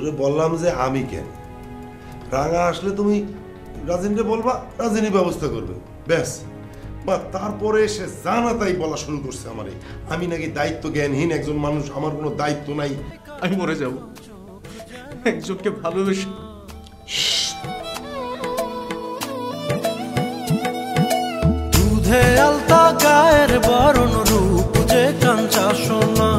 তোরে বললাম যে আমি কেন, রাঙা আসলে তুমি রাজিনকে বলবা, রাজিনী ব্যবস্থা করবে, ব্যাস। বা তারপরে সে জানা তাই বলা শুরু করছে আমারে, আমি নাকি দায়িত্ব জ্ঞানহীন একজন মানুষ, আমার কোনো দায়িত্ব নাই। আমি মরে যাব একজনকে ভালোবেসে। দুধে আলতা গায়ের বরণ রূপ যে কাঞ্চা সোনা,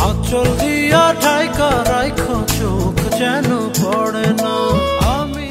আঁচল দিয়া ঢাইকা রাইখ চোখ যেন পড়ে না। আমি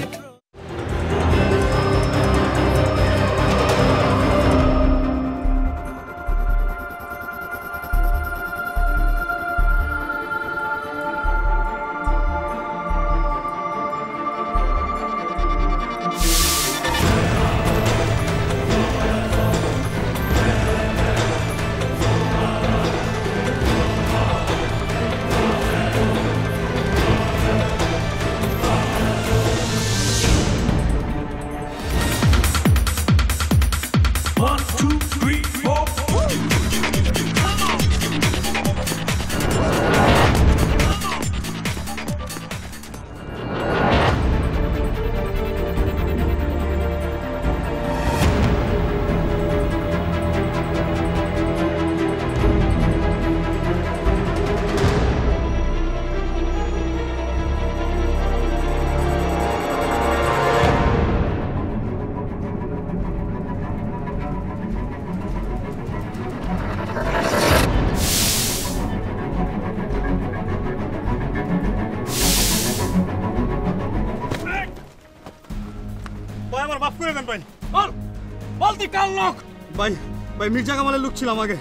ভাই ভাই মির্জা কামালের লোক ছিলাম আগে,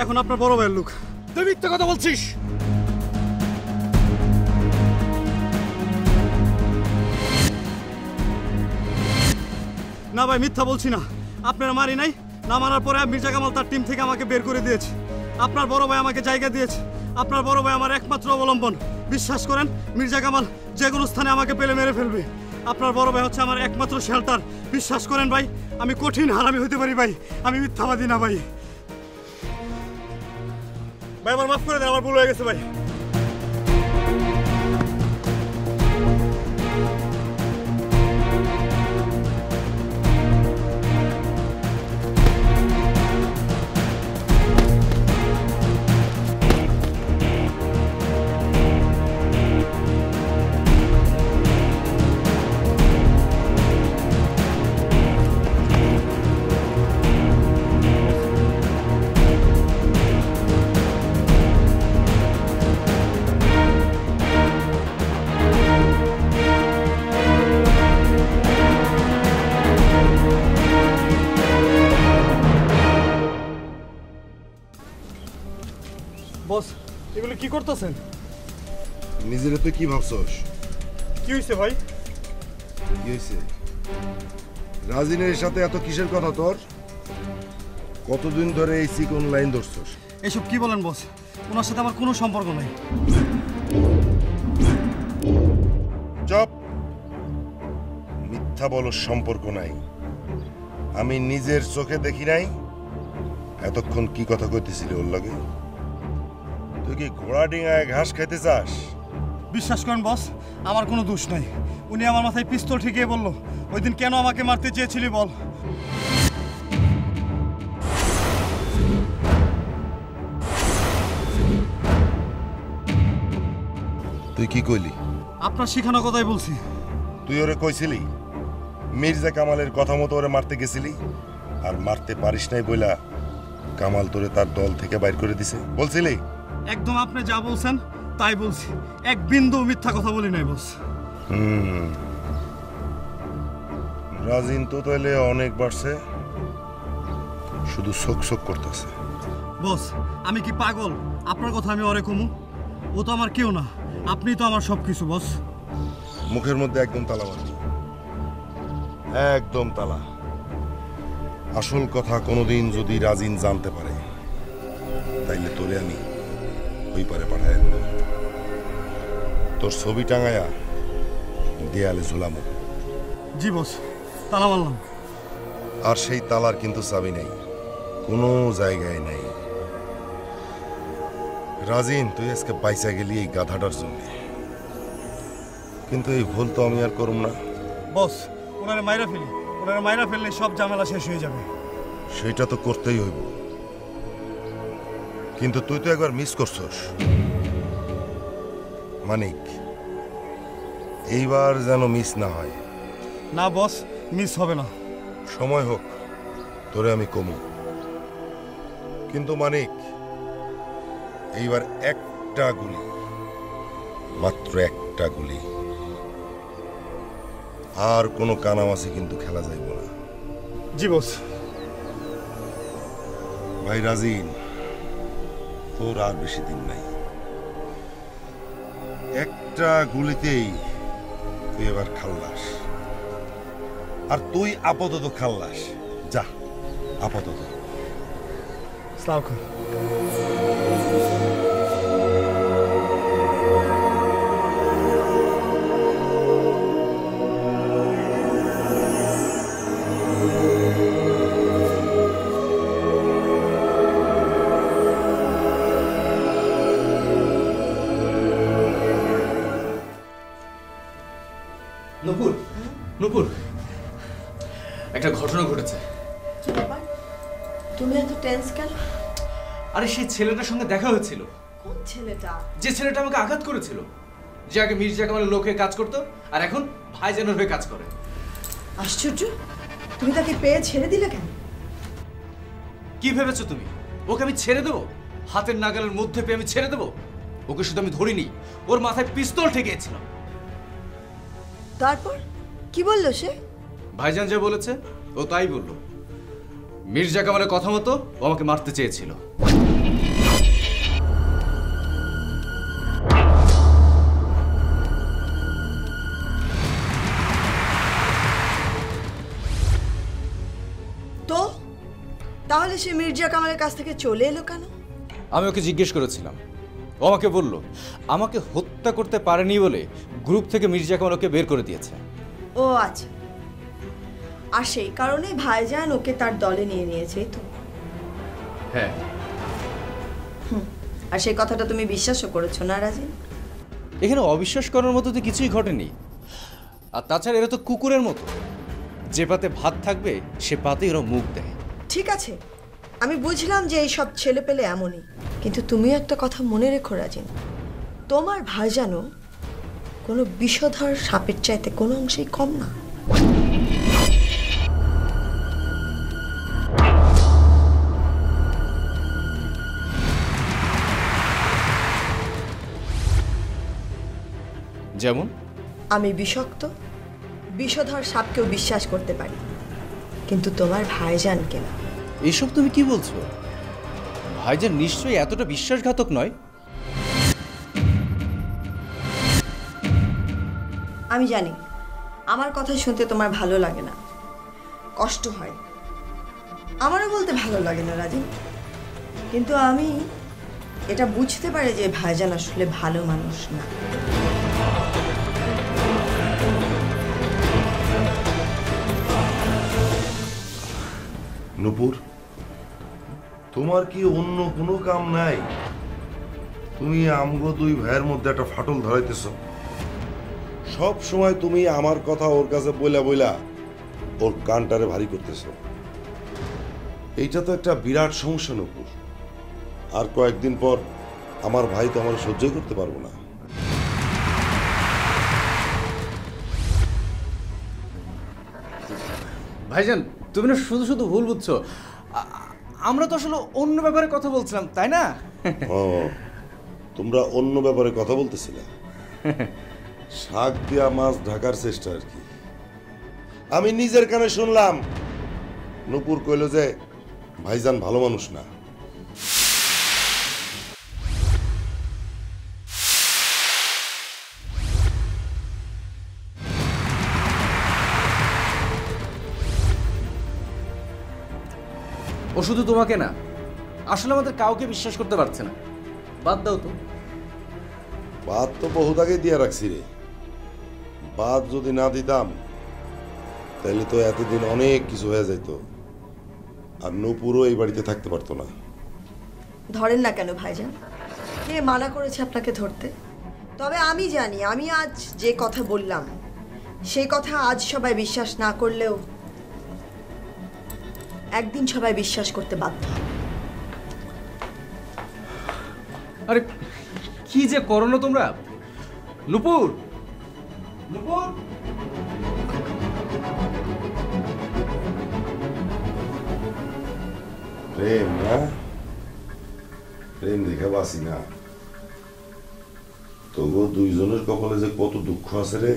এখন আপনার বড় ভাইয়ের লোক। তুই মিথ্যা কথা বলছিস। না ভাই মিথ্যা বলছি না, আপনার মারি নাই, না মারার পরে মির্জা কামাল তার টিম থেকে আমাকে বের করে দিয়েছে। আপনার বড় ভাই আমাকে জায়গা দিয়েছে, আপনার বড় ভাই আমার একমাত্র অবলম্বন। বিশ্বাস করেন মির্জা কামাল যে কোনো স্থানে আমাকে পেলে মেরে ফেলবে। আপনার বড় ভাই হচ্ছে আমার একমাত্র শেল্টার। বিশ্বাস করেন ভাই, আমি কঠিন হারামি হইতে পারি ভাই, আমি মিথ্যাবাদী না ভাই। ভাই আমার মাফ করে দেন, আমার ভুল হয়ে গেছে ভাই। বস এগুলো কি করতেছেন? নিজের তুই কি ভাবছস? কি হয়েছে ভাই? কি হয়েছে? রাজিনের সাথে এত কিসের কথা তোর? কতদিন ধরে এই চিকন লাইন ধরছস? এসব কি বলেন বস, ওনার সাথে আমার কোনো সম্পর্ক নেই। চুপ, মিথ্যা বলো, সম্পর্ক নাই। আমি নিজের চোখে দেখি নাই। এতক্ষণ কি কথা কইতেছিলি ওর লগে? তুই কি ঘোড়া ডিঙায় ঘাস খাইতে চাস? বিশ্বাস করেন বস, আমার কোনো দোষ নাই। উনি আমার মাথায় পিস্তল ঠেকিয়ে বলল, ওই দিন কেন আমাকে মারতে চেয়েছিলি বল। তুই কি কইলি? আপনার শিখানো কথাই বলছি। তুই ওরে কইছিলি মির্জা কামালের কথা মতো ওরে মারতে গেছিলি, আর মারতে পারিস নাই বইলা কামাল তোরে তার দল থেকে বাইর করে দিছে বলছিলি? একদম আপনি যা বলছেন তাই বলছি, এক বিন্দু মিথ্যা কথা বলি নাই বস। রাজিন তো তাইলে অনেক বাড়ছে, শুধু শোক শোক করতেছে। বস আমি কি পাগল? আপনার কথা আমি অরে কমু? ও তো আমার কেউ না, আপনি তো আমার সবকিছু বস। মুখের মধ্যে একদম তালা মারবি, একদম তালা। আসল কথা কোনোদিন যদি রাজিন জানতে পারে তাইলে তোরে আমি ওই পারে পাঠাই দেব। তোর ছবি টাঙায়া দেয়ালে ঝুলামো। জি বস, তালা মারলাম। আর সেই তালার কিন্তু চাবি নেই, কোনো জায়গায় নেই। রাজিন তুই আজকে বাইচা গেলি এই গাধাটার জন্য। কিন্তু এই ভুল তো আমি আর করব না। বস, ওনারে মাইরা ফেলি, ওনারে মাইরা ফেললে সব ঝামেলা শেষ হয়ে যাবে। সেটা তো করতেই হইব, কিন্তু তুই তো একবার মিস করছস মানিক, এইবার যেন মিস না হয়। না বস, মিস হবে না। সময় হোক, তোরে আমি কমু, কিন্তু মানিক এইবার একটা গুলি, মাত্র একটা গুলি, আর কোনো কানামাছি কিন্তু খেলা যাইব না। জি বস। ভাই রাজিন, তোর আর বেশি দিন নাই, একটা গুলিতেই তুই এবার খাল্লাস, আর তুই আপাতত খাল্লাস, যা আপাতত। আসসালামু আলাইকুম। নূপুর, নূপুর, একটা ঘটনা ঘটেছে। কি ব্যাপার? তুমি এত টেন্স কেন? আরে সেই ছেলেটার সঙ্গে দেখা হয়েছিল। কোন ছেলেটা? যে ছেলেটা আমাকে আঘাত করেছিল, যে আগে মির্জা কামালের লোকে কাজ করতো আর এখন ভাইজানের হয়ে কাজ করে। আশ্চর্য, তুমি তাকে পেয়ে ছেড়ে দিলে কেন? কি ভেবেছো তুমি? ওকে আমি ছেড়ে দেবো? হাতের নাগালের মধ্যে পেয়ে আমি ছেড়ে দেবো? ওকে শুধু আমি ধরিনি, ওর মাথায় পিস্তল ঠেকিয়েছিলাম। তারপর কি বললো সে? ভাইজান যা বলেছে ও তাই বললো। মির্জা কামালের কথা মতো ও আমাকে মারতে চেয়েছিল। তো তাহলে সে মির্জা কামালের কাছ থেকে চলে এলো কেন? আমি ওকে জিজ্ঞেস করেছিলাম, ও আমাকে বলল আমাকে হত্যা করতে পারেনি বলে গ্রুপ থেকে মির্জা কামাল ওকে বের করে দিয়েছে। ও আচ্ছা, আর সেই কারণে ভাইজান ওকে তার দলে নিয়ে নিয়েছে, এই তো? হ্যাঁ। আর সেই কথাটা তুমি বিশ্বাসও করেছো না রাজিন? এখানে অবিশ্বাস করার মতো তো কিছুই ঘটেনি। আর তাছাড়া এরা তো কুকুরের মতো, যে পাতে ভাত থাকবে সে পাতে এরা মুখ দেয়। ঠিক আছে, আমি বুঝলাম যে এই সব ছেলে পেলে এমনই, কিন্তু তুমি একটা কথা মনে রেখো রাজিন, তোমার ভাইজানও কোনো বিষধর সাপের চাইতে কোনো অংশেই কম না। যেমন আমি বিষাক্ত বিষধর সাপকেও বিশ্বাস করতে পারি, কিন্তু তোমার ভাইজানকে না। এইসব তুমি কি বলছো? ভাইজান নিশ্চয়ই এতটা বিশ্বাসঘাতক নয়। আমি জানি আমার কথা শুনতে তোমার ভালো লাগে না, কষ্ট হয়, আমারও বলতে ভালো লাগে না রাজিন, কিন্তু আমি এটা বুঝতে পারি যে ভাইজান আসলে ভালো মানুষ না। নূপুর, তোমার কি অন্য কোনো কাম নাই? তুমি আমগো দুই ভাইয়ের মধ্যে একটা ফাটল ধরাইতেছ। সব সময় তুমি আমার কথা ওর কাছে বইলা বইলা ওর কানটারে ভারী করতেছ। এইটা তো একটা বিরাট সমস্যা নূপুর। আর কয়েকদিন পর আমার ভাই তো আমার সহ্যই করতে পারবো না। ভাইজান তুমি না শুধু শুধু ভুল বুঝছো। আমরা তো আসলে অন্য ব্যাপারে কথা বলছিলাম, তাই না? ও, তোমরা অন্য ব্যাপারে কথা বলতেছিলে? শাক দিয়া মাছ ঢাকার চেষ্টা আর কি। আমি নিজের কানে শুনলাম নূপুর কইল যে ভাইজান ভালো মানুষ না। ও শুধু তোমাকে না, আসলে আমাদের কাউকে বিশ্বাস করতে পারছে না। বাদ দাও তো। বাদ তো বহুত আগে দিয়া রাখছি রে। বাদ যদি না দিতাম তাহলে তো এতদিন অনেক কিছু হয়ে যেত, আর নূপুরও এই বাড়িতে থাকতে পারতো না। ধরেন না কেন ভাইজান? কে মানা করেছে আপনাকে ধরতে? তবে আমি জানি, আমি আজ যে কথা বললাম সেই কথা আজ সবাই বিশ্বাস না করলেও একদিন সবাই বিশ্বাস করতে বাধ্য হবে। আরে কি যে করো না তোমরা। নুপুর, নুপুর, প্রেম না, প্রেম দেখে বাসি না। তবুও দুইজনের কপালে যে কত দুঃখ আছে রে।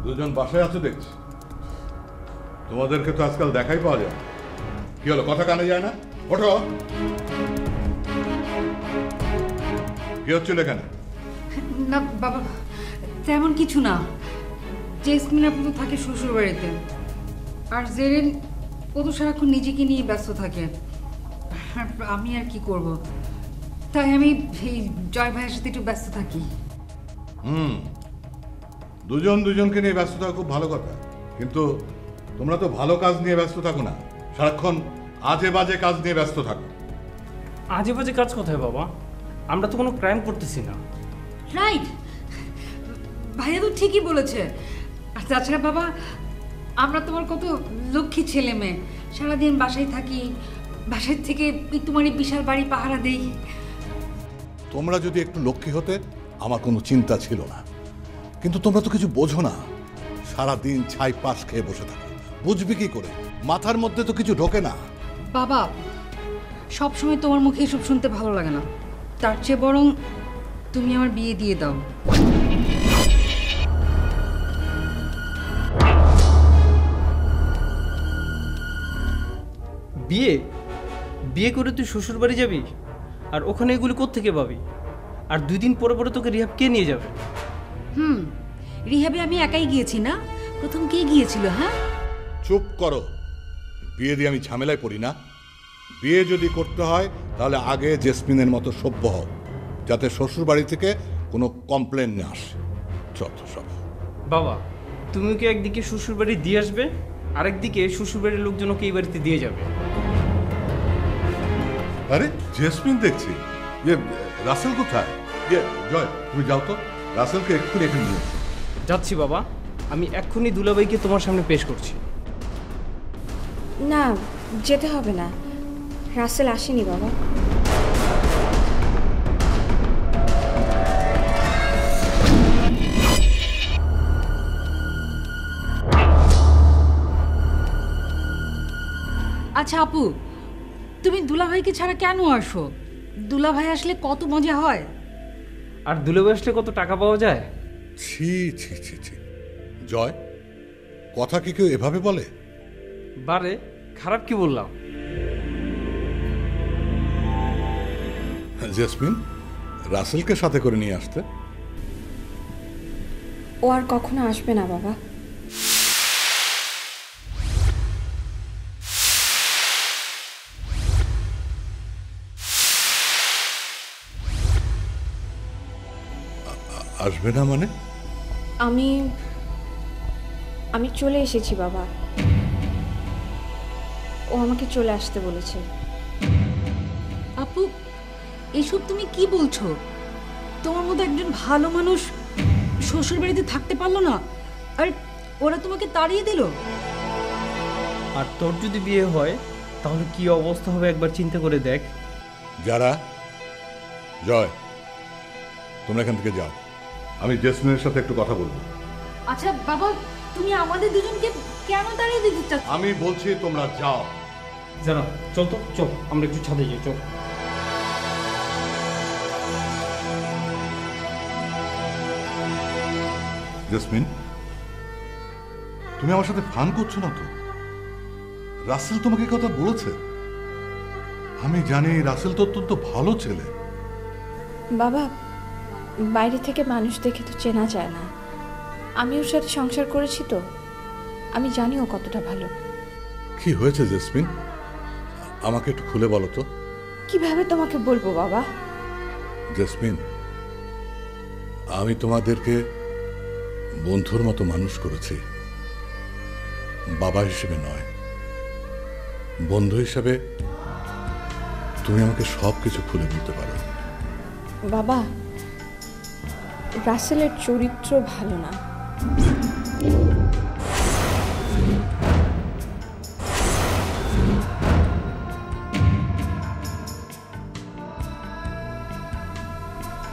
দুজন বাসায় আছো দেখছি। তোমাদেরকে তো আজকাল দেখাই পাওয়া যায় না। কি হলো, কথা কানে যায় না? ওঠো। কি হচ্ছিল এখানে? না বাবা, তেমন কিছু না। জেসমিন আপু তো থাকে শ্বশুর বাড়িতে, আর জেরিন ও তো সারাক্ষণ নিজেকে নিয়ে ব্যস্ত থাকে। আর আমি আর কি করব, তাই আমি এই জয় ভাইয়ের সাথে একটু ব্যস্ত থাকি। দুজন দুজনকে নিয়ে ব্যস্ত থাকা খুব ভালো কথা, কিন্তু তোমরা তো ভালো কাজ নিয়ে ব্যস্ত থাকো না, সারাক্ষণ আজে বাজে কাজ নিয়ে ব্যস্ত থাকো। আজে বাজে কাজ কোথায় বাবা? আমরা তো কোনো ক্রাইম করতেছি না। রাইট, ভাইয়া তো ঠিকই বলেছে। আর তাছাড়া বাবা, আমরা তোমার কত লক্ষ্মী ছেলে মেয়ে, সারাদিন বাসায় থাকি, বাসায় থেকে তোমার এই বিশাল বাড়ি পাহারা দেই। তোমরা যদি একটু লক্ষ্মী হতে আমার কোনো চিন্তা ছিল না, কিন্তু তোমরা তো কিছু বোঝো না। সারাদিন ছাই পাশ খেয়ে বসে থাকো, বুঝবি কি করে? মাথার মধ্যে তো কিছু ঢোকে না। বাবা, সব সময় তোমার মুখে এসব শুনতে ভালো লাগে না। তার চেয়ে বরং তুমি আমার বিয়ে দিয়ে দাও। বিয়ে বিয়ে করে তুই শ্বশুর বাড়ি যাবি, আর ওখানে এগুলি কোত্থেকে পাবি? আর 2 দিন পরে পরে তোকে রিহাব কে নিয়ে যাবে? রিহাবে আমি একাই গিয়েছি না? প্রথম কে গিয়েছিল? হ্যাঁ, চুপ করো। বিয়ে দিয়ে আমি ঝামেলায় পড়ি না। বিয়ে যদি করতে হয় তাহলে আগে জেসমিনের মতো সভ্য হও, যাতে শ্বশুর বাড়ি থেকে কোনো কমপ্লেন না আসে। যত সব। বাবা, তুমি ওকে একদিকে শ্বশুর বাড়ি দিয়ে আসবে, আরেকদিকে শ্বশুর বাড়ির লোকজন ওকে এই বাড়িতে দিয়ে যাবে। আরে জেসমিন দেখছি। রাসেল কোথায়? জয়, তুমি যাও তো, রাসেলকে এক্ষুনি এখানে নিয়ে এসো। যাচ্ছি বাবা, আমি এক্ষুনি দুলাভাইকে তোমার সামনে পেশ করছি। না, যেতে হবে না। রাসেল আসেনি বাবা। আচ্ছা আপু, তুমি দুলাভাইকে ছাড়া কেন আসো? দুলাভাই আসলে কত মজা হয়। আর দুলাভাই আসলে কত টাকা পাওয়া যায়। ছি ছি ছি ছি। জয়, কথা কি কেউ এভাবে বলে? বারে, খারাপ কি বললাম? জেসমিন, রাসেলকে সাথে করে নিয়ে আসতে। ও আর কখনো আসবে না বাবা। আসবে না মানে? আমি চলে এসেছি বাবা। ও আমাকে চলে আসতে বলেছে। আপু, এসব তুমি কি বলছো? তোমার মতো একজন ভালো মানুষ শ্বশুর বাড়িতে থাকতে পারলো না, আর ওরা তোমাকে তাড়িয়ে দিল। আর তোর যদি বিয়ে হয় তাহলে কি অবস্থা হবে একবার চিন্তা করে দেখ। যারা, জয়, তোমরা এখান থেকে যাও, আমি জেসমিনের সাথে একটু কথা বলবো। আচ্ছা বাবা, তুমি আমাদের দুজনকে কেন তাড়িয়ে দিতে চাচ্ছ? আমি বলছি তোমরা যাও। যারা, চল তো, চল আমরা একটু ছাদে যাই, চল। জেসমিন, তুমি আমার সাথে ফান করছো না তো? রাসেল তোমাকে কথা বলেছে? আমি জানি রাসেল তো অত্যন্ত ভালো ছেলে। বাবা, বাইরে থেকে মানুষ দেখে তো চেনা যায় না। আমি ওর সাথে সংসার করেছি তো, আমি জানি ও কতটা ভালো। কি হয়েছে জেসমিন, আমাকে একটু খুলে বলো তো। কিভাবে তোমাকে বলবো বাবা? জেসমিন, আমি তোমাদেরকে বন্ধুর মতো মানুষ করেছি, বাবা হিসেবে নয়। বন্ধু হিসেবে তুমি আমাকে সব কিছু খুলে বলতে পারো। বাবা, রাসেলের চরিত্র ভালো না।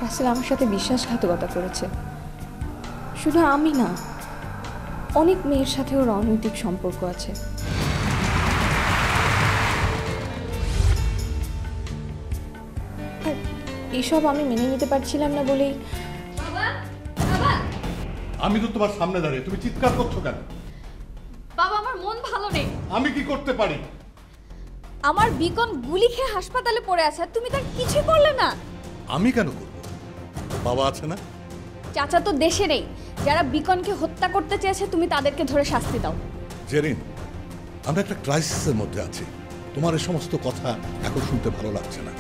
রাসেল আমার সাথে বিশ্বাসঘাতকতা করেছে। শুধু আমি না, অনেক মেয়ের সাথে ওর অনৈতিক সম্পর্ক আছে। আর এসব আমি মেনে নিতে পারছিলাম না বলেই। আমি তো তোমার সামনে দাঁড়িয়ে, তুমি চিৎকার করছো কেন? বাবা, আমার মন ভালো নেই। আমি কি করতে পারি? আমার বিকন গুলি খেয়ে হাসপাতালে পড়ে আছে, তুমি তার কিছু করলে না। আমি কেন করব? বাবা আছে না? চাচা তো দেশে নেই। যারা বিকনকে হত্যা করতে চেয়েছে তুমি তাদেরকে ধরে শাস্তি দাও। জেরিন, আমরা একটা ক্রাইসিসের মধ্যে আছি। তোমার এই সমস্ত কথা এখন শুনতে ভালো লাগছে না।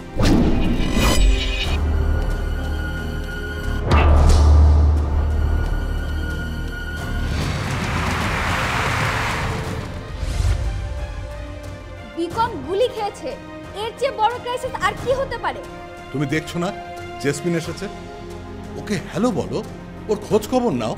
বিকন গুলি খেয়েছে, এর চেয়ে বড় ক্রাইসিস আর কি হতে পারে? তুমি দেখছো না জেসমিন এসেছে? ওকে হ্যালো বলো, ওর খোঁজ খবর নাও।